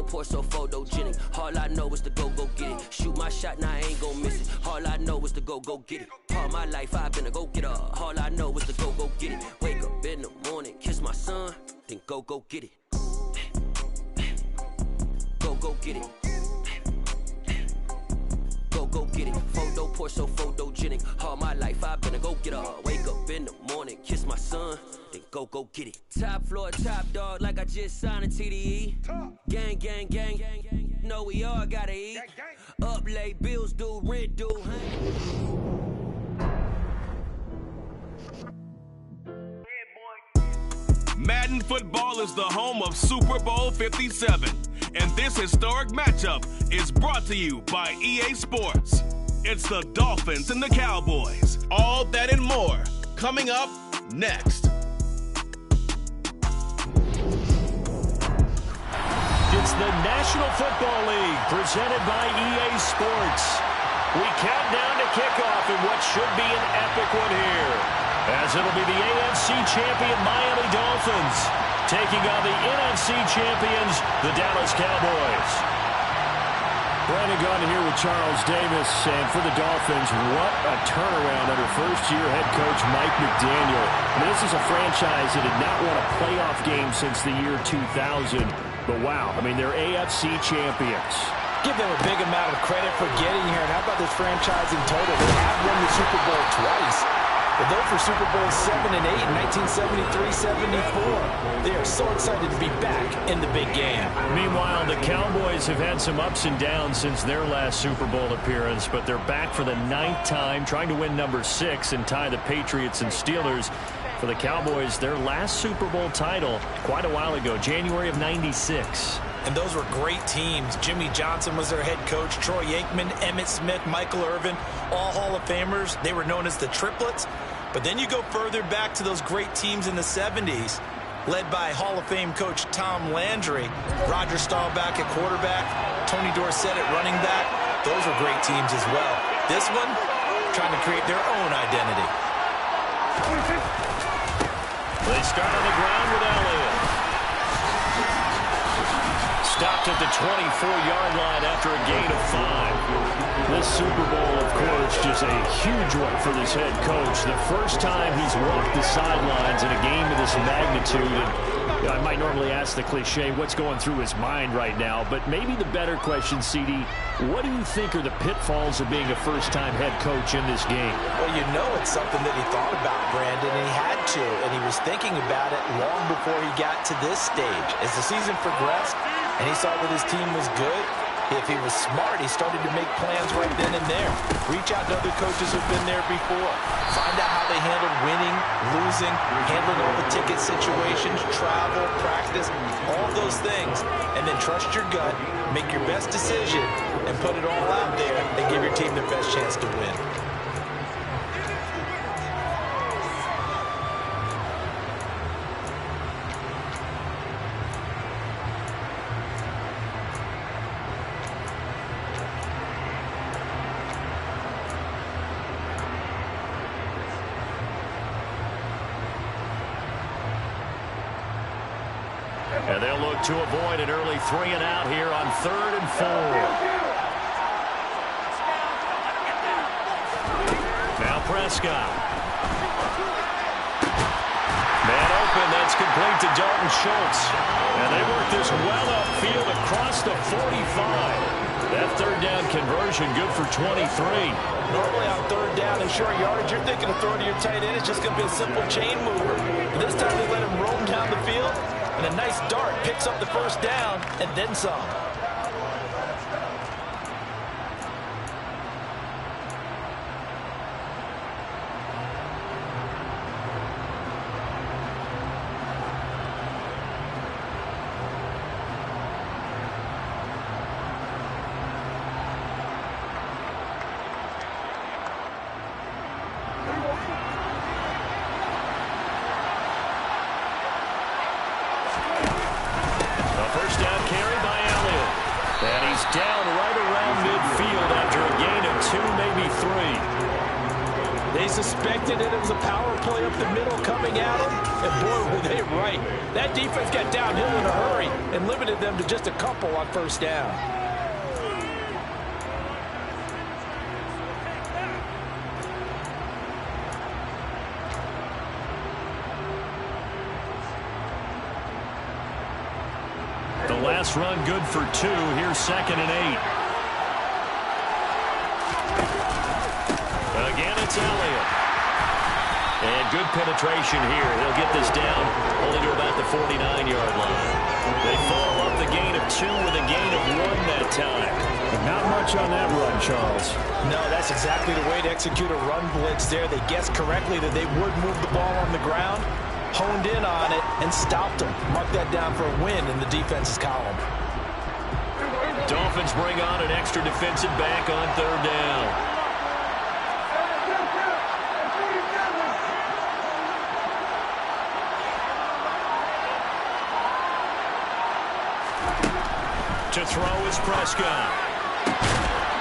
pour so photogenic. All I know is to go get it. Shoot my shot, now I ain't gon' miss it. All I know is to go get it. All my life I've been a go-getter. All I know is to go get it. Wake up in the morning, kiss my son, then go get it. Go get it. Go get it. Photo pour so photogenic. All my life I've been a go-getter. Wake up in the morning, kiss my son, then go get it. Top floor, top dog, like I just signed a TDE. Gang, gang, gang, gang, gang. Know we all gotta eat. Up late, bills due, rent due. Madden football is the home of Super Bowl 57. And this historic matchup is brought to you by EA Sports. It's the Dolphins and the Cowboys. All that and more coming up next. It's the National Football League presented by EA Sports. We count down to kickoff in what should be an epic one here, as it'll be the AFC champion Miami Dolphins taking on the NFC champions, the Dallas Cowboys. Brandon Gaudin here with Charles Davis, and for the Dolphins, what a turnaround under first-year head coach Mike McDaniel. I mean, this is a franchise that had not won a playoff game since the year 2000, but wow, I mean, they're AFC champions. Give them a big amount of credit for getting here, and how about this franchise in total? They have won the Super Bowl twice. But though for Super Bowl 7 and 8 in 1973-74, they are so excited to be back in the big game. Meanwhile, the Cowboys have had some ups and downs since their last Super Bowl appearance, but they're back for the 9th time, trying to win number 6 and tie the Patriots and Steelers. For the Cowboys, their last Super Bowl title quite a while ago, January of '96. And those were great teams. Jimmy Johnson was their head coach. Troy Aikman, Emmitt Smith, Michael Irvin, all Hall of Famers. They were known as the Triplets. But then you go further back to those great teams in the 70s, led by Hall of Fame coach Tom Landry, Roger Staubach at quarterback, Tony Dorsett at running back. Those were great teams as well. This one, trying to create their own identity. They start on the ground with Elliott. Stopped at the 24-yard line after a gain of 5. This Super Bowl, of course, just a huge one for this head coach. The first time he's walked the sidelines in a game of this magnitude. And I might normally ask the cliche, what's going through his mind right now? But maybe the better question, CD, what do you think are the pitfalls of being a first-time head coach in this game? Well, you know it's something that he thought about, Brandon, and he had to. And he was thinking about it long before he got to this stage. As the season progressed, and he saw that his team was good, if he was smart, he started to make plans right then and there. Reach out to other coaches who've been there before. Find out how they handled winning, losing, handling all the ticket situations, travel, practice, all those things. And then trust your gut, make your best decision, and put it all out there and give your team the best chance to win. And they'll look to avoid an early 3 and out here on 3rd and 4. Now Prescott. Man open, that's complete to Dalton Schultz. And they work this well upfield across the 45. That 3rd down conversion good for 23. Normally on 3rd down and short yardage, you're thinking of throwing to your tight end. It's just going to be a simple chain mover. But this time they let him roam down the field. And a nice dart picks up the 1st down and then some. They suspected that it was a power play up the middle coming at them, and boy, were they right. That defense got downhill in a hurry and limited them to just a couple on first down. The last run good for 2. Here's 2nd and 8. Again, it's Elliott. And good penetration here. They'll get this down only to about the 49-yard line. They follow up the gain of 2 with a gain of 1 that time. But not much on that run, Charles. No, that's exactly the way to execute a run blitz there. They guessed correctly that they would move the ball on the ground, honed in on it, and stopped them. Mark that down for a win in the defense's column. Dolphins bring on an extra defensive back on 3rd down. To throw is Prescott.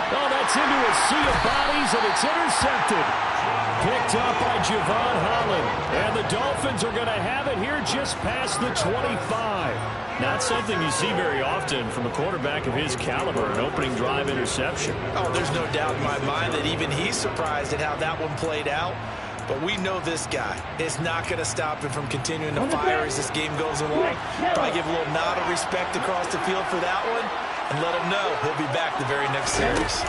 Oh, that's into a sea of bodies, and it's intercepted. Picked up by Javon Holland. And the Dolphins are going to have it here just past the 25. Not something you see very often from a quarterback of his caliber, an opening drive interception. Oh, there's no doubt in my mind that even he's surprised at how that one played out. But we know this guy is not going to stop him from continuing to fire as this game goes along. Probably give a little nod of respect across the field for that one and let him know he'll be back the very next series.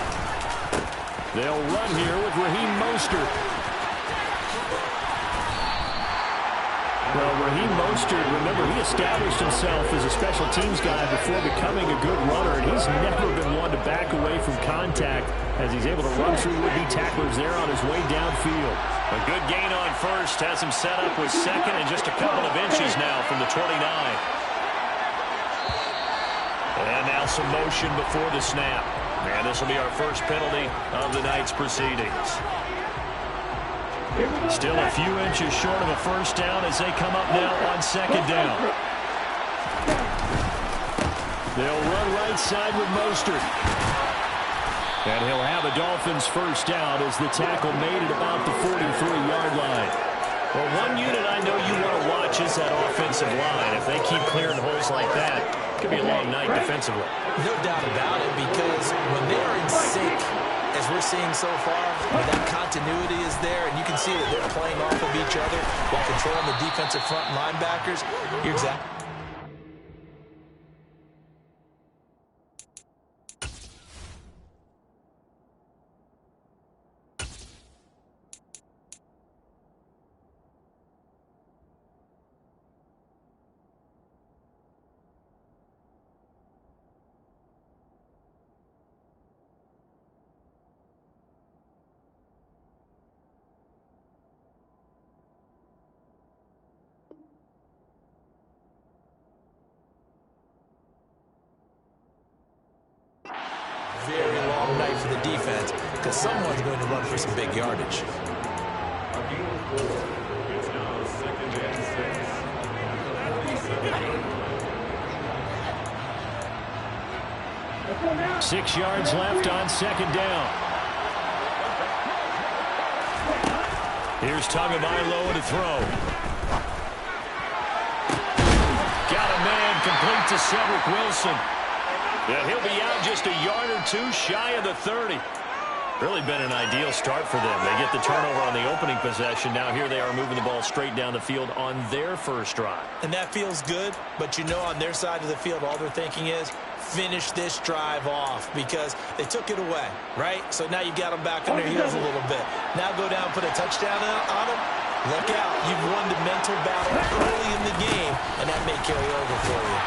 They'll run here with Raheem Mostert. Well, Raheem Mostert, remember, he established himself as a special teams guy before becoming a good runner, and he's never been one to back away from contact as he's able to run through would-be tacklers there on his way downfield. A good gain on first has him set up with 2nd and just a couple of inches now from the 29. And now some motion before the snap. And this will be our first penalty of the night's proceedings. Still a few inches short of a first down as they come up now on 2nd down. They'll run right side with Mostert. And he'll have a Dolphins first down as the tackle made at about the 43-yard line. Well, one unit I know you want to watch is that offensive line. If they keep clearing holes like that, it could be a long night defensively. No doubt about it, because when they're in sync, as we're seeing so far, when that continuity is there, and you can see that they're playing off of each other while controlling the defensive front linebackers, you're exactly. Very long night for the defense because someone's going to run for some big yardage. Six yards left on 2nd down. Here's Tagovailoa to throw. Got a man complete to Cedric Wilson. Yeah, he'll be out just a yard or 2 shy of the 30. Really been an ideal start for them. They get the turnover on the opening possession. Now here they are moving the ball straight down the field on their first drive. And that feels good, but you know on their side of the field all they're thinking is finish this drive off because they took it away, right? So now you've got them back on their heels a little bit. Now go down, put a touchdown on them. Look out. You've won the mental battle early in the game, and that may carry over for you.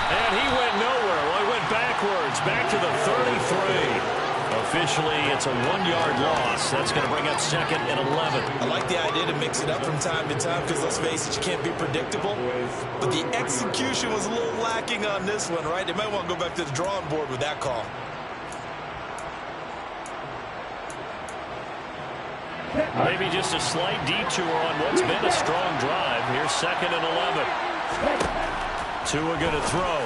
And he went nowhere. Well, he went backwards, back to the 33. Officially, it's a 1-yard loss. That's going to bring up 2nd and 11. I like the idea to mix it up from time to time because, let's face it, you can't be predictable. But the execution was a little lacking on this one, right? They might want to go back to the drawing board with that call. Maybe just a slight detour on what's been a strong drive. Here's 2nd and 11. Tua going to throw.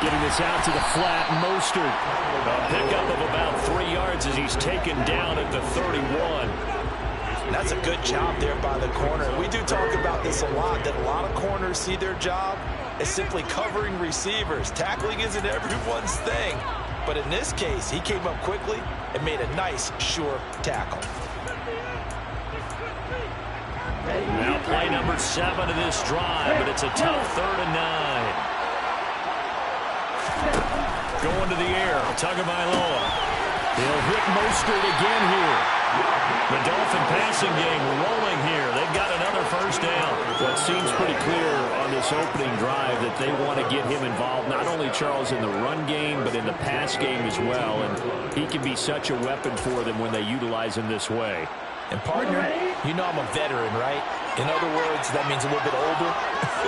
Getting this out to the flat, Mostert. A pickup of about 3 yards as he's taken down at the 31. That's a good job there by the corner. We do talk about this a lot, that a lot of corners see their job as simply covering receivers. Tackling isn't everyone's thing. But in this case, he came up quickly and made a nice, sure tackle. Now play number 7 of this drive, but it's a tough 3rd and 9. Going to the air, Tagovailoa. He'll hit Mostert again here. The Dolphin passing game rolling here. They've got another first down. Well, it seems pretty clear on this opening drive that they want to get him involved, not only, Charles, in the run game, but in the pass game as well. And he can be such a weapon for them when they utilize him this way. And, partner, you know I'm a veteran, right? In other words, that means a little bit older.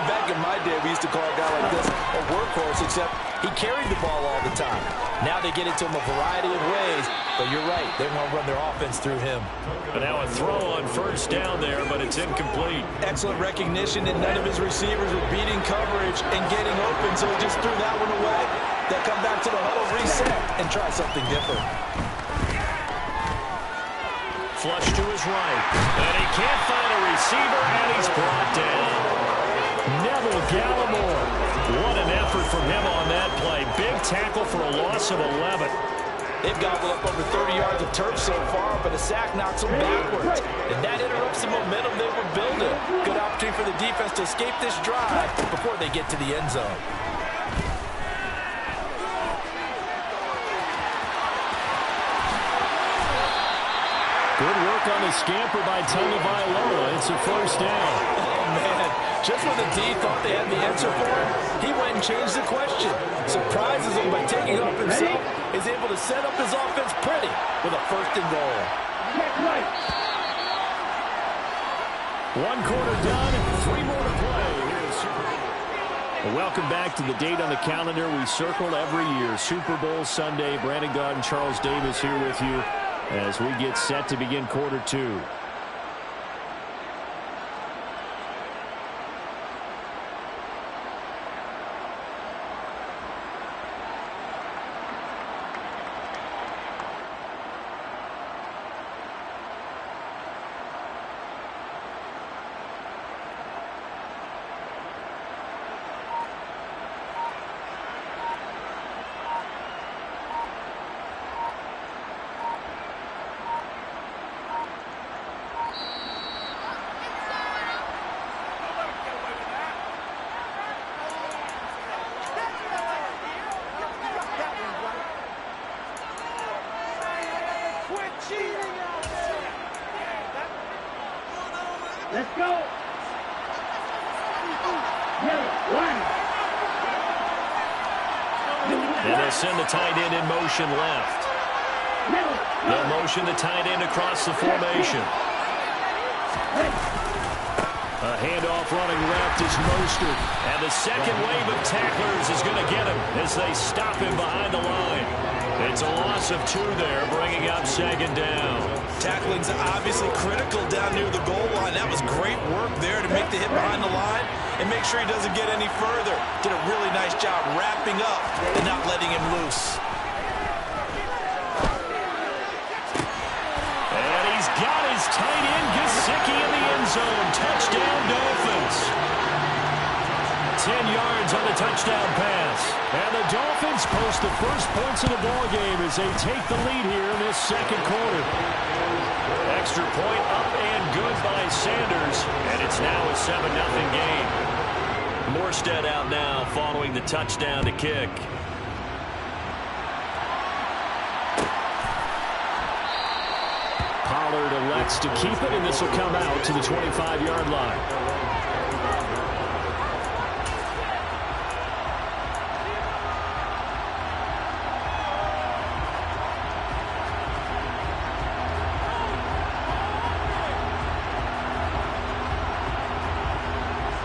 Back in my day, we used to call a guy like this a workhorse, except he carried the ball all the time. Now they get it to him a variety of ways, but you're right. They want to run their offense through him. But now a throw on first down there, but it's incomplete. Excellent recognition that none of his receivers were beating coverage and getting open, so he just threw that one away. They come back to the huddle, reset, and try something different. Flush to his right. And he can't find a receiver, and he's brought down. Neville Gallimore. What an effort from him on that play. Big tackle for a loss of 11. They've gobbled up over 30 yards of turf so far, but a sack knocks them backwards. And that interrupts the momentum they were building. Good opportunity for the defense to escape this drive before they get to the end zone. Good work on the scamper by Tagovailoa. It's a first down. Oh, man. Just when the D thought they had the answer for him, he went and changed the question. Surprises him by taking off himself. Is able to set up his offense pretty with a 1st and goal. One quarter done, 3 more to play here at Super Bowl. Well, welcome back to the date on the calendar we circle every year. Super Bowl Sunday. Brandon Gaudin, Charles Davis here with you as we get set to begin quarter 2. Let's go. And they'll send the tight end in motion left. They'll motion the tight end across the formation. A handoff running left is Mostert. And the second wave of tacklers is going to get him as they stop him behind the line. It's a loss of 2 there, bringing up 2nd down. Tackling's obviously critical down near the goal line. That was great work there to make the hit behind the line and make sure he doesn't get any further. Did a really nice job wrapping up and not letting him loose. And he's got his tight end, Gesicki, in the end zone. Touchdown, Dolphins. 10 yards on the touchdown pass. And the Dolphins post the first points of the ballgame as they take the lead here in this 2nd quarter. Extra point up and good by Sanders. And it's now a 7-0 game. Morstead out now following the touchdown to kick. Pollard elects to keep it, and this will come out to the 25-yard line.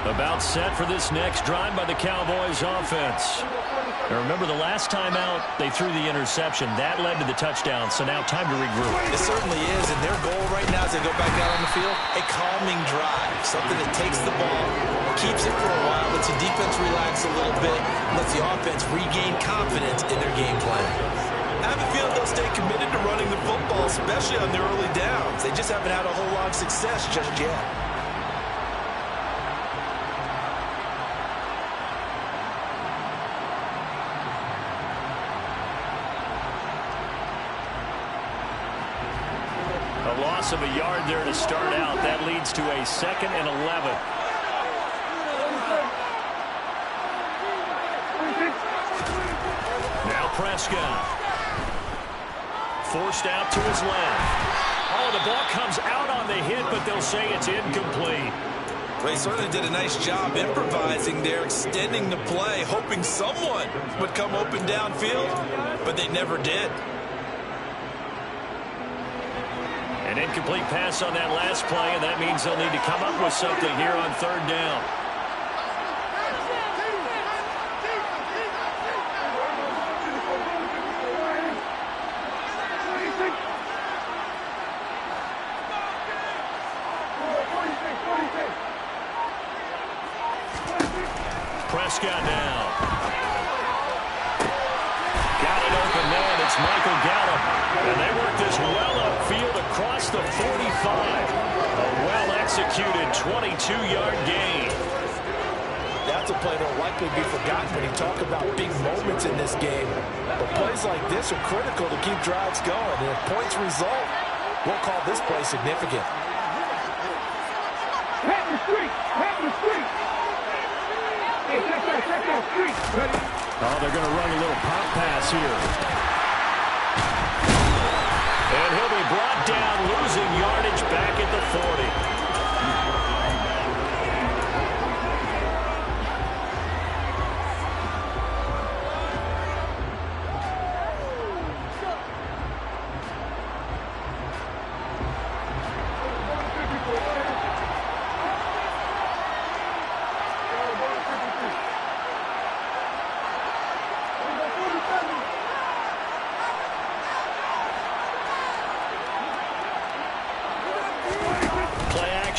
A About set for this next drive by the Cowboys offense. Now remember, the last time out, they threw the interception. That led to the touchdown, so now time to regroup. It certainly is, and their goal right now as they go back out on the field, a calming drive, something that takes the ball, keeps it for a while, lets the defense relax a little bit, lets the offense regain confidence in their game plan. I have a feeling they'll stay committed to running the football, especially on their early downs. They just haven't had a whole lot of success just yet. A loss of a yard there to start out. That leads to a 2nd and 11. Now Prescott. Forced out to his left. Oh, the ball comes out on the hit, but they'll say it's incomplete. They certainly did a nice job improvising there, extending the play, hoping someone would come open downfield, but they never did. An incomplete pass on that last play, and that means they'll need to come up with something here on 3rd down. Prescott now. Got it open man. It's Michael Gallup. And they work this well upfield across the 45. A well-executed 22-yard gain. That's a play that'll likely be forgotten when you talk about big moments in this game. But plays like this are critical to keep drives going. And if points result, we'll call this play significant. Oh, they're going to run a little pop pass here. And he'll be brought down, losing yardage back at the 40.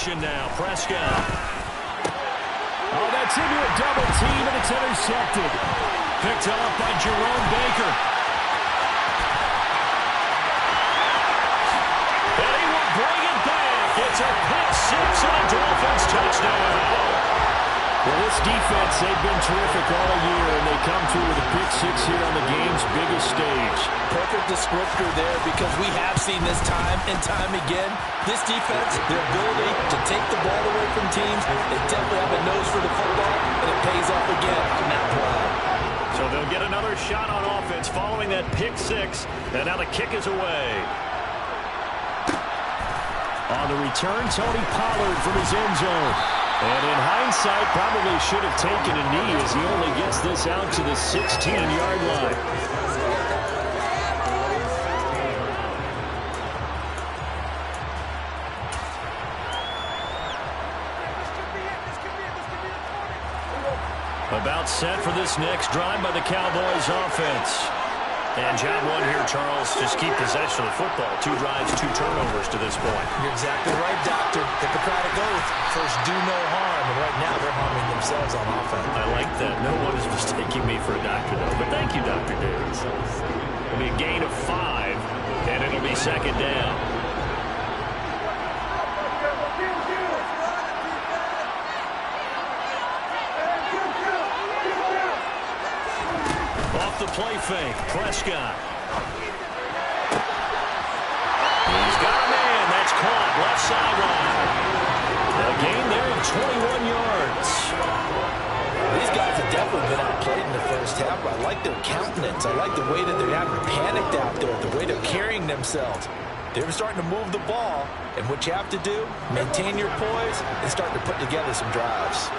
Now, Prescott. Oh, that's into a double team, and it's intercepted. Picked off by Jerome Baker. And he will bring it back. It's a pick six and a Dolphins touchdown. Well, this defense, they've been terrific all year, and they come through with a pick six here on the game's biggest stage. Perfect descriptor there, because we have seen this time and time again. This defense, their ability to take the ball away from teams, they definitely have a nose for the football, and it pays off again on that play. So they'll get another shot on offense following that pick six, and now the kick is away. On the return, Tony Pollard from his end zone. And in hindsight, probably should have taken a knee as he only gets this out to the 16-yard line. About set for this next drive by the Cowboys offense. And job one here, Charles. Just keep possession of the football. 2 drives, 2 turnovers to this point. You're exactly right, Doctor. Hippocratic oath. First, do no harm. And right now, they're harming themselves on offense. I like that. No one is mistaking me for a doctor, though. But thank you, Dr. Davis. It'll be a gain of 5, and it'll be 2nd down. Off the play fake, Prescott. He's got a man. That's caught. Left sideline. A gain there of 21 yards. These guys have definitely been outplayed in the first half, but I like their countenance. I like the way that they're not panicked out there, the way they're carrying themselves. They're starting to move the ball, and what you have to do, maintain your poise and start to put together some drives.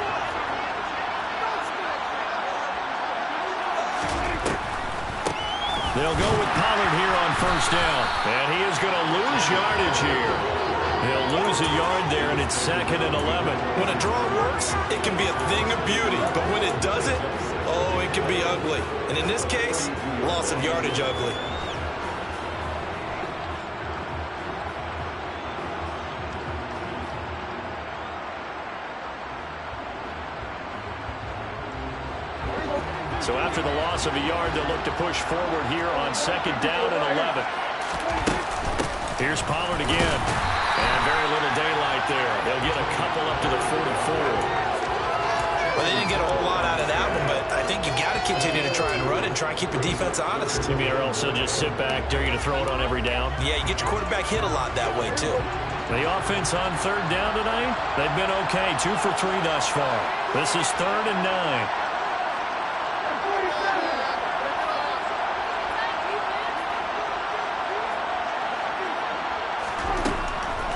They'll go with Pollard here on 1st down. And he is going to lose yardage here. He'll lose a yard there, and it's 2nd and 11. When a draw works, it can be a thing of beauty. But when it doesn't, oh, it can be ugly. And in this case, loss of yardage ugly. So after the loss of a yard, they'll look to push forward here on 2nd down and 11. Here's Pollard again. And very little daylight there. They'll get a couple up to the 44. Well, they didn't get a whole lot out of that one, but I think you got to continue to try and run and try and keep the defense honest. You mean, or else they'll just sit back, dare you to throw it on every down? Yeah, you get your quarterback hit a lot that way, too. The offense on 3rd down tonight, they've been okay. 2 for 3 thus far. This is 3rd and 9.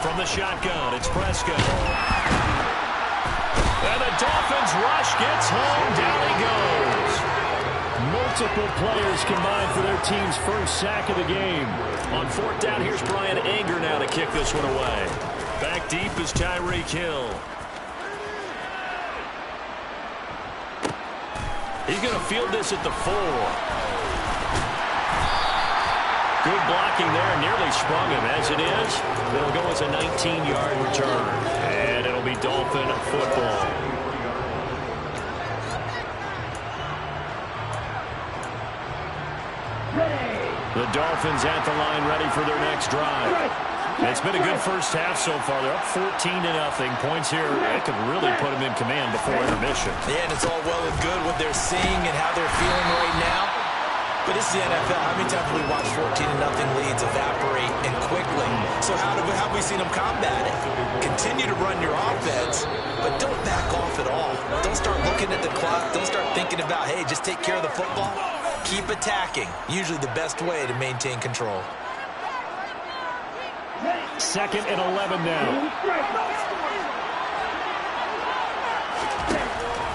From the shotgun, it's Prescott. And the Dolphins rush gets home. Down he goes. Multiple players combined for their team's first sack of the game. On 4th down, here's Brian Anger now to kick this one away. Back deep is Tyreek Hill. He's going to field this at the 4. Good blocking there, nearly sprung him. As it is, it'll go as a 19-yard return. And it'll be Dolphin football. The Dolphins at the line ready for their next drive. It's been a good first half so far. They're up 14-0. Points here, it could really put them in command before intermission. Yeah, and it's all well and good what they're seeing and how they're feeling right now. But this is the NFL. How many times have we watched 14-0 leads evaporate and quickly? So how have we seen them combat it? Continue to run your offense, but don't back off at all. Don't start looking at the clock. Don't start thinking about, hey, just take care of the football. Keep attacking. Usually the best way to maintain control. 2nd and 11 now.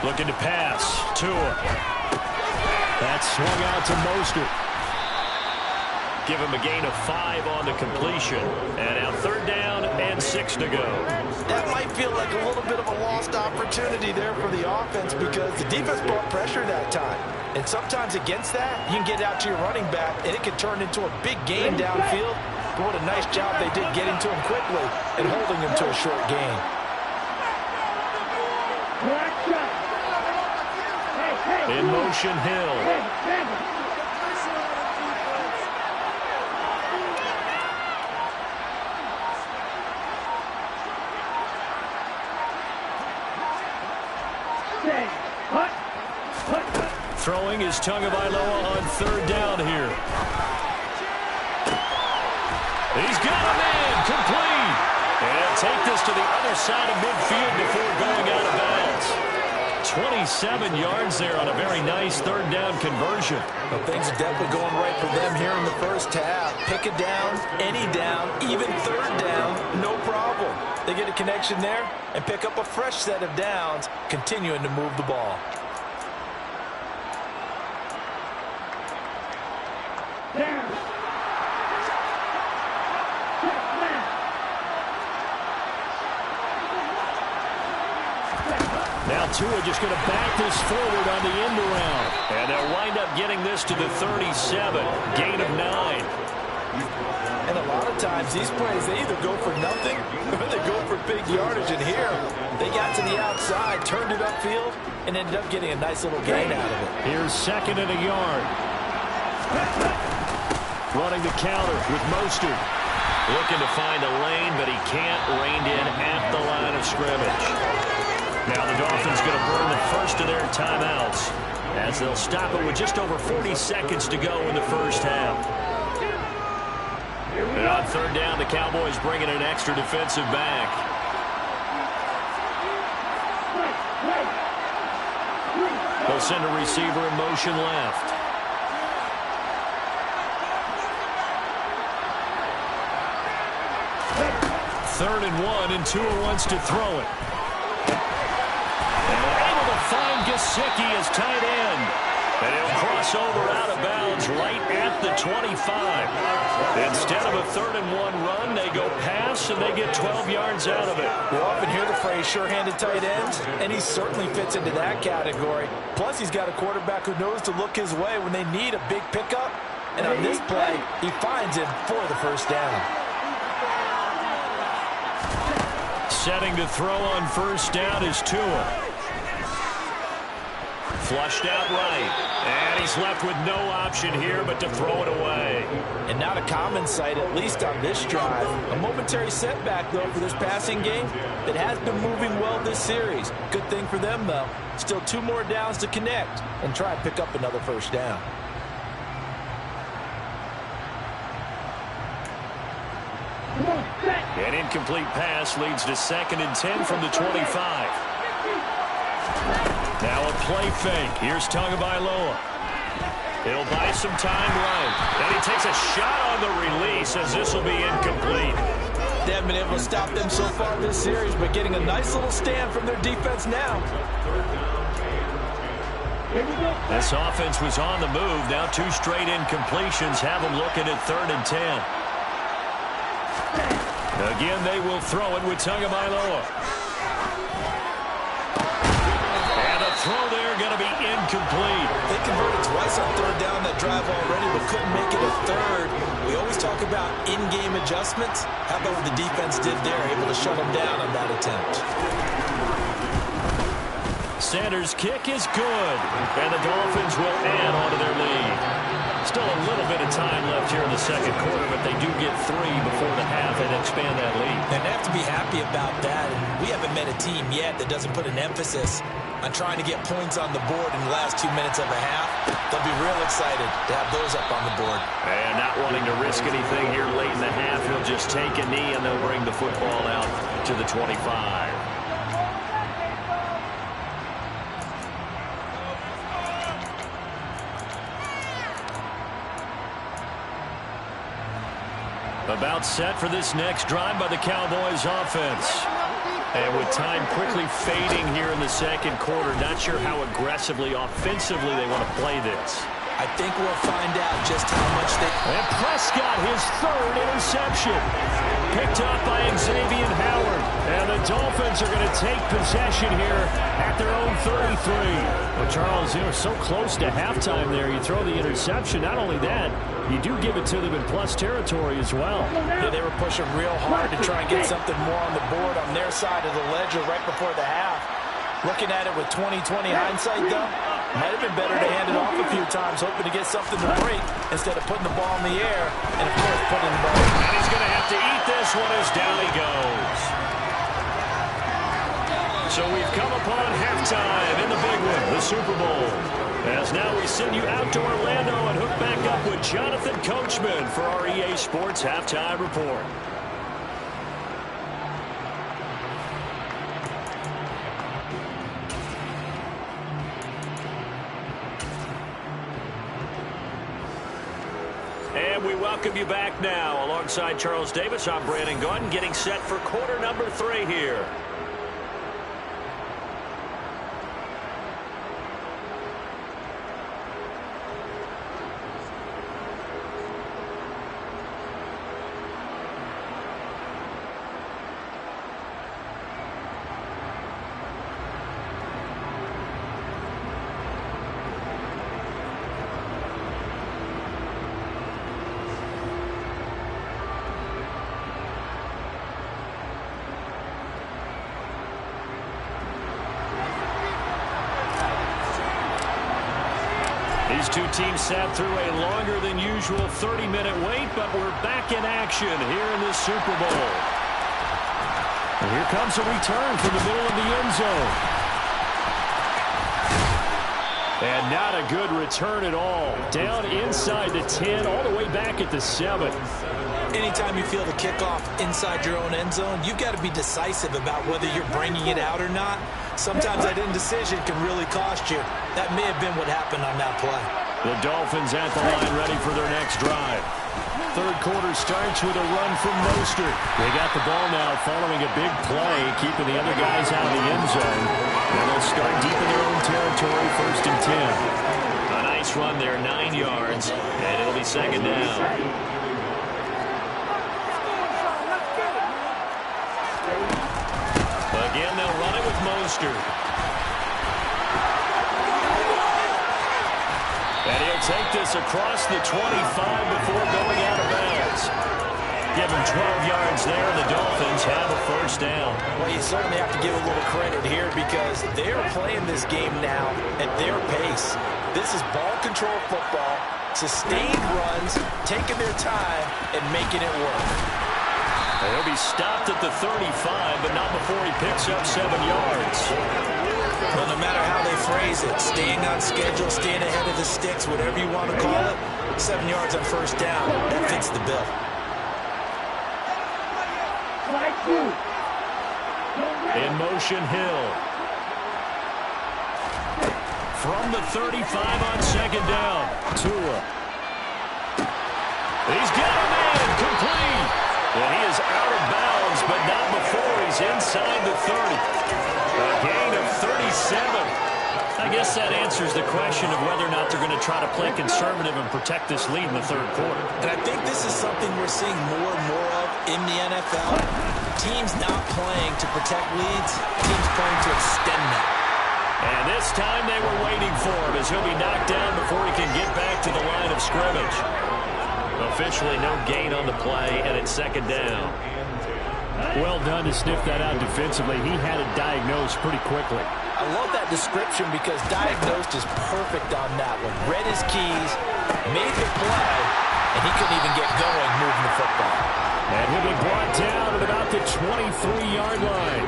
Looking to pass. Tua. That's swung out to Mostert. Give him a gain of 5 on the completion. And now 3rd down and 6 to go. That might feel like a little bit of a lost opportunity there for the offense because the defense brought pressure that time. And sometimes against that, you can get out to your running back, and it can turn into a big gain downfield. But what a nice job they did getting to him quickly and holding him to a short gain. In motion, Hill. Throwing is Tagovailoa on 3rd down here. He's got him in, complete. And he'll take this to the other side of midfield before going out of bounds. 27 yards there on a very nice 3rd down conversion. Well, things are definitely going right for them here in the first half. Pick a down, any down, even 3rd down, no problem. They get a connection there and pick up a fresh set of downs, continuing to move the ball. Now Tua just going to back this forward on the end around. And they'll wind up getting this to the 37. Gain of 9. And a lot of times these plays, they either go for nothing or they go for big yardage. And here, they got to the outside, turned it upfield, and ended up getting a nice little gain out of it. Here's 2nd and a yard. Running the counter with Mostert. Looking to find a lane, but he can't. Reined in at the line of scrimmage. Now the Dolphins going to burn the first of their timeouts as they'll stop it with just over 40 seconds to go in the first half. And on 3rd down, the Cowboys bringing an extra defensive back. They'll send a receiver in motion left. Third and 1, and Tua wants to throw it. Able to find Gesicki as tight end. And he'll cross over out of bounds right at the 25. Instead of a 3rd-and-1 run, they go pass, and they get 12 yards out of it. We often hear the phrase sure-handed tight ends, and he certainly fits into that category. Plus, he's got a quarterback who knows to look his way when they need a big pickup. And on this play, he finds him for the first down. Setting to throw on first down is Tua. Flushed out right. And he's left with no option here but to throw it away. And not a common sight, at least on this drive. A momentary setback, though, for this passing game. It has been moving well this series. Good thing for them, though. Still 2 more downs to connect and try and pick up another first down. An incomplete pass leads to 2nd and 10 from the 25. Now a play fake. Here's Tagovailoa. He'll buy some time right. And he takes a shot on the release as this will be incomplete. They haven't been able to stop them so far this series, but getting a nice little stand from their defense now. This offense was on the move. Now 2 straight incompletions have them looking at 3rd and 10. Again, they will throw it with Tagovailoa. And a throw there going to be incomplete. They converted twice on 3rd down that drive already, but couldn't make it a 3rd. We always talk about in-game adjustments. How about what the defense did there, able to shut them down on that attempt. Sanders' kick is good, and the Dolphins will add on to their lead. Still a little bit of time left here in the 2nd quarter, but they do get 3 before the half and expand that lead. And they have to be happy about that. And we haven't met a team yet that doesn't put an emphasis on trying to get points on the board in the last 2 minutes of a half. They'll be real excited to have those up on the board. And not wanting to risk anything here late in the half, he'll just take a knee and they'll bring the football out to the 25. About set for this next drive by the Cowboys offense. And with time quickly fading here in the 2nd quarter, not sure how aggressively, offensively they want to play this. I think we'll find out just how much they... And Prescott, his 3rd interception. Picked up by Xavier Howard. And the Dolphins are going to take possession here at their own 33. Well, Charles, you know, so close to halftime there. You throw the interception. Not only that, you do give it to them in plus territory as well. Yeah, they were pushing real hard to try and get something more on the board on their side of the ledger right before the half. Looking at it with 20/20 hindsight, though, might have been better to hand it off a few times, hoping to get something to break instead of putting the ball in the air and, of course, putting the ball. And he's going to have to eat this one as down he goes. So we've come upon halftime in the big one, the Super Bowl. As now we send you out to Orlando and hook back up with Jonathan Coachman for our EA Sports Halftime Report. And we welcome you back now. Alongside Charles Davis, I'm Brandon Gaudin, getting set for quarter number 3 here. These two teams sat through a longer than usual 30-minute wait, but we're back in action here in the Super Bowl. And here comes a return from the middle of the end zone. And not a good return at all. Down inside the 10, all the way back at the 7. Anytime you feel the kickoff inside your own end zone, you've got to be decisive about whether you're bringing it out or not. Sometimes that indecision can really cost you. That may have been what happened on that play. The Dolphins at the line ready for their next drive. Third quarter starts with a run from Mostert. They got the ball now following a big play, keeping the other guys out of the end zone. And they'll start deep in their own territory, 1st and 10. A nice Nice run there, 9 yards, and it'll be second down. Again, they'll run it with Mostert. And he'll take this across the 25 before going out of bounds. Give him 12 yards there, and the Dolphins have a first down. Well, you certainly have to give a little credit here because they're playing this game now at their pace. This is ball control football, sustained runs, taking their time, and making it work. He'll be stopped at the 35, but not before he picks up 7 yards. Well, no matter how they phrase it, staying on schedule, staying ahead of the sticks, whatever you want to call it, 7 yards on first down, that fits the bill. In motion, Hill. From the 35 on second down, Tua. He's got a man, complete. And he is out of bounds, but not before he's inside the 30. A gain of 37. I guess that answers the question of whether or not they're going to try to play conservative and protect this lead in the third quarter. And I think this is something we're seeing more and more of in the NFL. Teams not playing to protect leads, teams playing to extend them. And this time they were waiting for him as he'll be knocked down before he can get back to the line of scrimmage. Officially no gain on the play, and it's second down. Well done to sniff that out defensively. He had it diagnosed pretty quickly. I love that description because diagnosed is perfect on that one. Read his keys, made the play, and he couldn't even get going moving the football. And he'll be brought down at about the 23-yard line.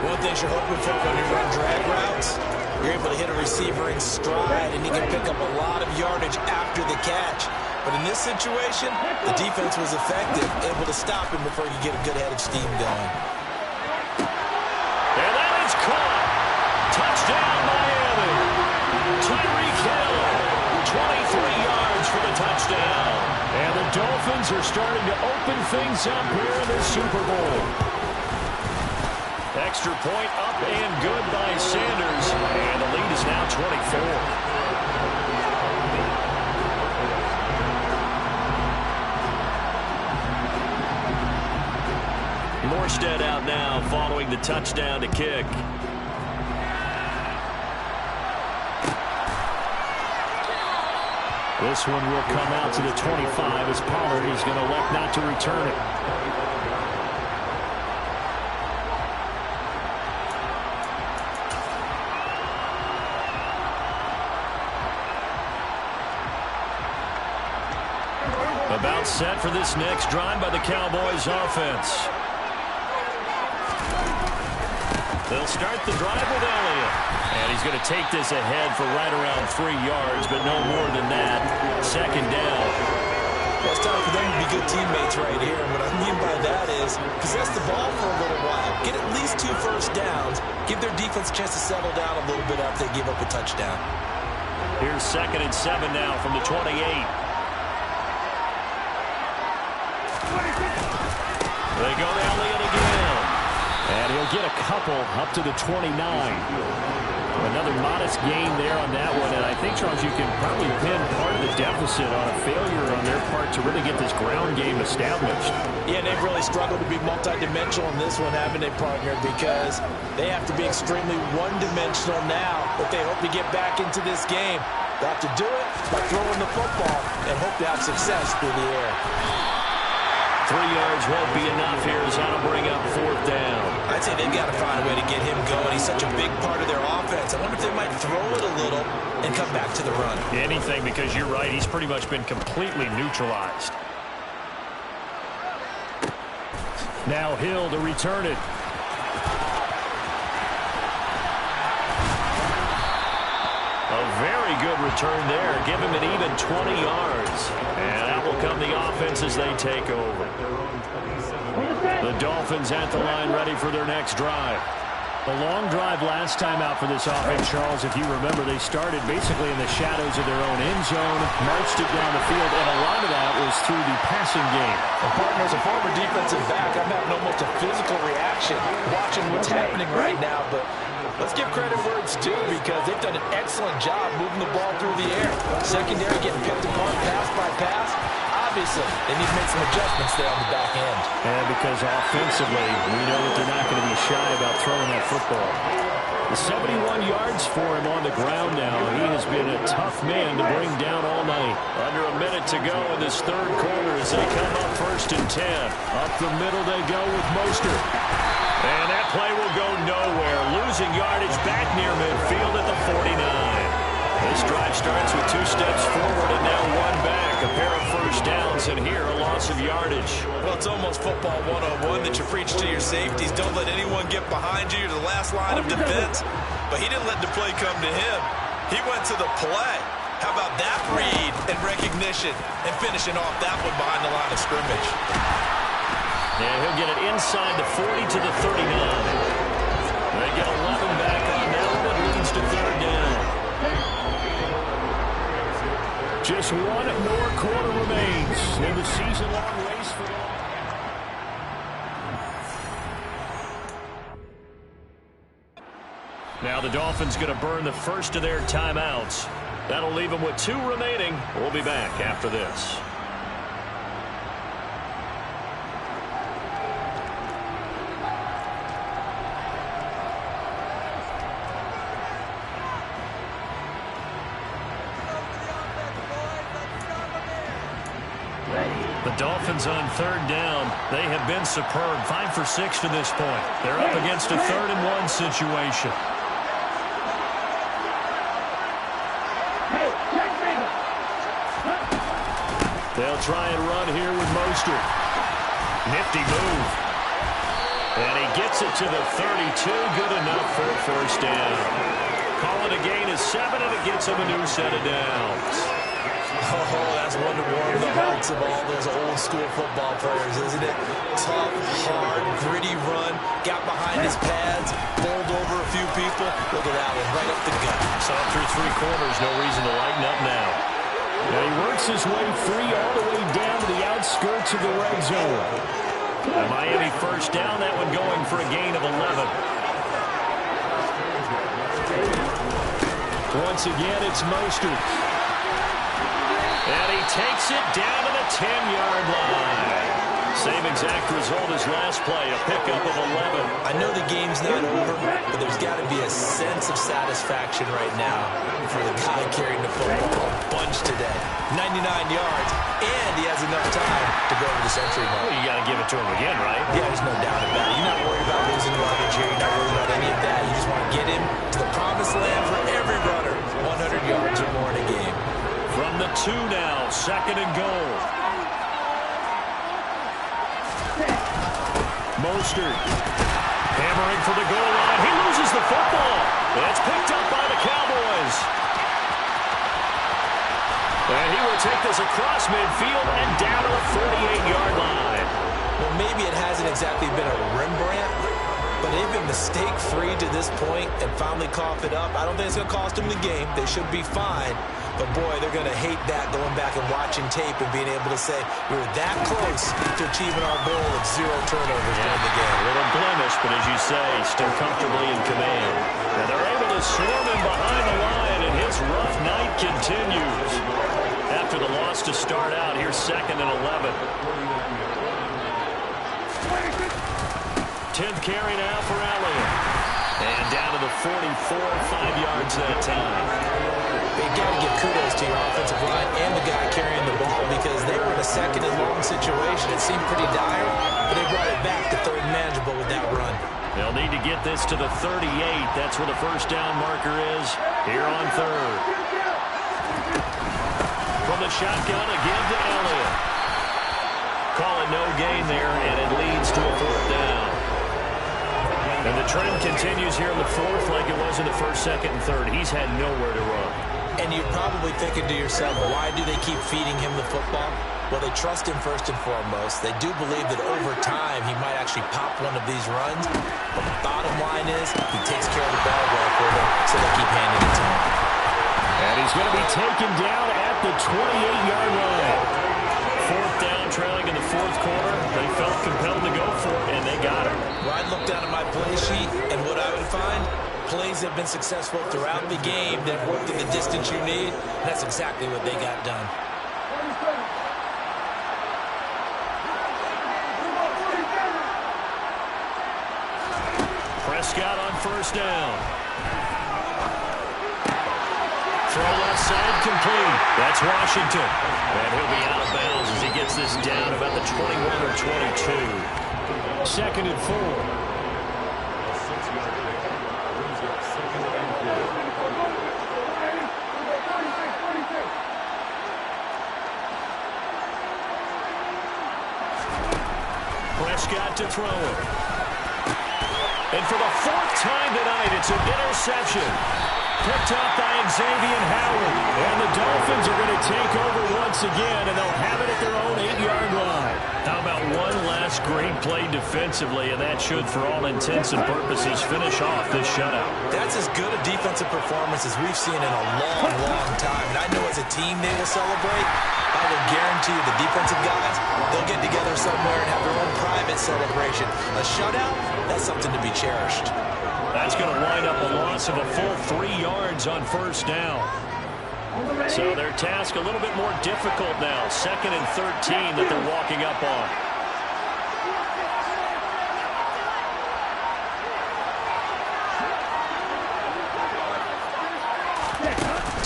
One thing you're hoping for when you run drag routes, you're able to hit a receiver in stride, and he can pick up a lot of yardage after the catch. But in this situation, the defense was effective, able to stop him before he could get a good head of steam going. And that is caught. Touchdown, Miami. Tyreek Hill, 23 yards for the touchdown. And the Dolphins are starting to open things up here in the Super Bowl. Extra point up and good by Sanders. And the lead is now 24. Morstead out now following the touchdown to kick. This one will come out to the 25 as Pollard is going to elect not to return it. About set for this next drive by the Cowboys offense. They'll start the drive with Elliott. And he's going to take this ahead for right around 3 yards, but no more than that. Second down. Well, it's time for them to be good teammates right here. And what I mean by that is possess the ball for a little while. Get at least 2 first downs. Give their defense a chance to settle down a little bit after they give up a touchdown. Here's 2nd and 7 now from the 28. They go to Elliott again. And he'll get a couple up to the 29. Another modest gain there on that one. And I think, Charles, you can probably pin part of the deficit on a failure on their part to really get this ground game established. Yeah, they've really struggled to be multidimensional in this one, haven't they, partner? Because they have to be extremely one-dimensional now if they hope to get back into this game. They have to do it by throwing the football and hope to have success through the air. 3 yards won't be enough here as that'll bring up 4th down. I'd say they've got to find a way to get him going. He's such a big part of their offense. I wonder if they might throw it a little and come back to the run. Anything, because you're right. He's pretty much been completely neutralized. Now Hill to return it. A very good return there. Give him an even 20 yards. And out will come the offense as they take over. The Dolphins at the line ready for their next drive. A long drive last time out for this offense, Charles. If you remember, they started basically in the shadows of their own end zone, marched it down the field, and a lot of that was through the passing game. And partner, as a former defensive back, I'm having almost a physical reaction watching what's happening right now, but Let's give credit where it's due because they've done an excellent job moving the ball through the air. Secondary getting picked apart pass by pass. Obviously, they need to make some adjustments there on the back end. And because offensively, we know that they're not going to be shy about throwing that football. The 71 yards for him on the ground now. He has been a tough man to bring down all night. Under a minute to go in this third quarter as they come up 1st and 10. Up the middle they go with Mostert. And that play will go nowhere. Losing yardage back near midfield at the 49. This drive starts with 2 steps forward and now 1 back. A pair of first downs, and here a loss of yardage. Well, it's almost football 101 that you preach to your safeties. Don't let anyone get behind you. You're the last line of defense. But he didn't let the play come to him. He went to the play. How about that read and recognition and finishing off that one behind the line of scrimmage? And he'll get it inside the 40 to the 39. They get 11 back on that one. It leads to 3rd down. Just 1 more quarter remains in the season-long race for Now the Dolphins going to burn the first of their timeouts. That'll leave them with 2 remaining. We'll be back after this. The Dolphins on 3rd down. They have been superb. 5 for 6 to this point. They're up against a 3rd and 1 situation. They'll try and run here with Mostert. Nifty move. And he gets it to the 32. Good enough for a 1st down. Call it a gain of 7, and it gets him a new set of downs. Oh, that's one to warm the hearts of all those old-school football players, isn't it? Tough, hard, gritty run. Got behind his pads, bowled over a few people. Look at that one, right up the gut. Saw through 3 quarters. No reason to lighten up now. Now he works his way free all the way down to the outskirts of the red zone. A Miami 1st down. That one going for a gain of 11. Once again, it's Mostert. And he takes it down to the 10-yard line. Same exact result as last play, a pickup of 11. I know the game's not over, but there's got to be a sense of satisfaction right now for the guy carrying the football a bunch today. 99 yards, and he has enough time to go over the century mark. Well, you got to give it to him again, right? Yeah, there's no doubt about it. You're not worried about losing luggage here. You're not worried about any of that. You just want to get him to the promised land for every runner. 100 yards or more in a game. From the 2 now, 2nd and goal. Mostert Hammering for the goal line. He loses the football. It's picked up by the Cowboys. And he will take this across midfield and down to the 48-yard line. Well, maybe it hasn't exactly been a Rembrandt, but they've been mistake-free to this point and finally cough it up. I don't think it's going to cost them the game. They should be fine. But, boy, they're going to hate that going back and watching tape and being able to say we were that close to achieving our goal of 0 turnovers during the game. A little blemish, but as you say, still comfortably in command. And they're able to swarm him behind the line, and his rough night continues. After the loss to start out, here's 2nd and 11. 10th carry now for Elliott. And down to the 44, 5 yards that time. You've got to give kudos to your offensive line and the guy carrying the ball because they were in a 2nd and long situation. It seemed pretty dire, but they brought it back to 3rd and manageable with that run. They'll need to get this to the 38. That's where the 1st down marker is here on 3rd. From the shotgun again to Elliott. Call it no gain there, and it leads to a 4th down. And the trend continues here in the 4th like it was in the 1st, 2nd, and 3rd. He's had nowhere to run. And you're probably thinking to yourself, why do they keep feeding him the football? Well, they trust him first and foremost. They do believe that over time he might actually pop one of these runs. But the bottom line is he takes care of the ball well for them, so they keep handing it to him. And he's going to be taken down at the 28-yard line. 4th down, trailing in the 4th quarter. They felt compelled to go for it, and they got it. Well, I'd look down at my play sheet, and what I would find, plays have been successful throughout the game. They've worked at the distance you need. And that's exactly what they got done. Prescott on first down. Throw left side complete. That's Washington. And he'll be out of bounds as he gets this down about the 21 or 22. Second and 4. Prescott to throw it. And for the fourth time tonight, it's an interception. Picked up by Xavier Howard. And the Dolphins are going to take over once again, and they'll have it at their own 8-yard line. How about one last great play defensively, and that should, for all intents and purposes, finish off this shutout. That's as good a defensive performance as we've seen in a long, long time. And I know as a team they will celebrate. I will guarantee you the defensive guys, they'll get together somewhere and have their own private celebration. A shutout, that's something to be cherished. That's going to wind up a loss of a full 3 yards on first down. So their task a little bit more difficult now. 2nd and 13 that they're walking up on.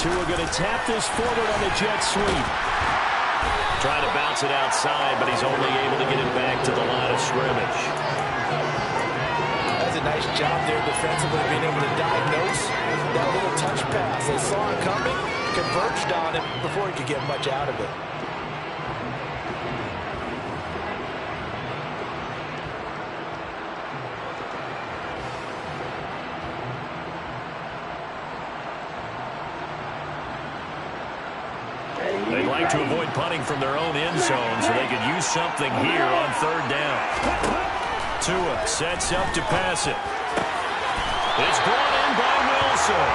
Tua going to tap this forward on the jet sweep. Trying to bounce it outside, but he's only able to get it back to the line of scrimmage. That's a nice job there defensively, being able to diagnose that little touch pass. They saw it coming, converged on him before he could get much out of it. They'd like to avoid punting from their own end zone, so they could use something here on third down. Tua sets up to pass it. It's brought in by Wilson.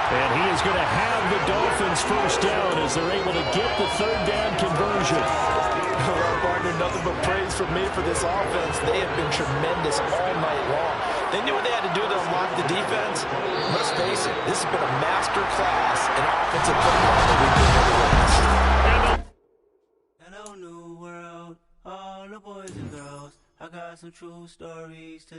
And he is going to have the Dolphins first down as they're able to get the third down conversion. Well, partner, nothing but praise from me for this offense. They have been tremendous all night long. They knew what they had to do to unlock the defense. Let's face it, this has been a master class in offensive football that we've been able to witness. Hello, new world, all the boys and girls. I got some true stories to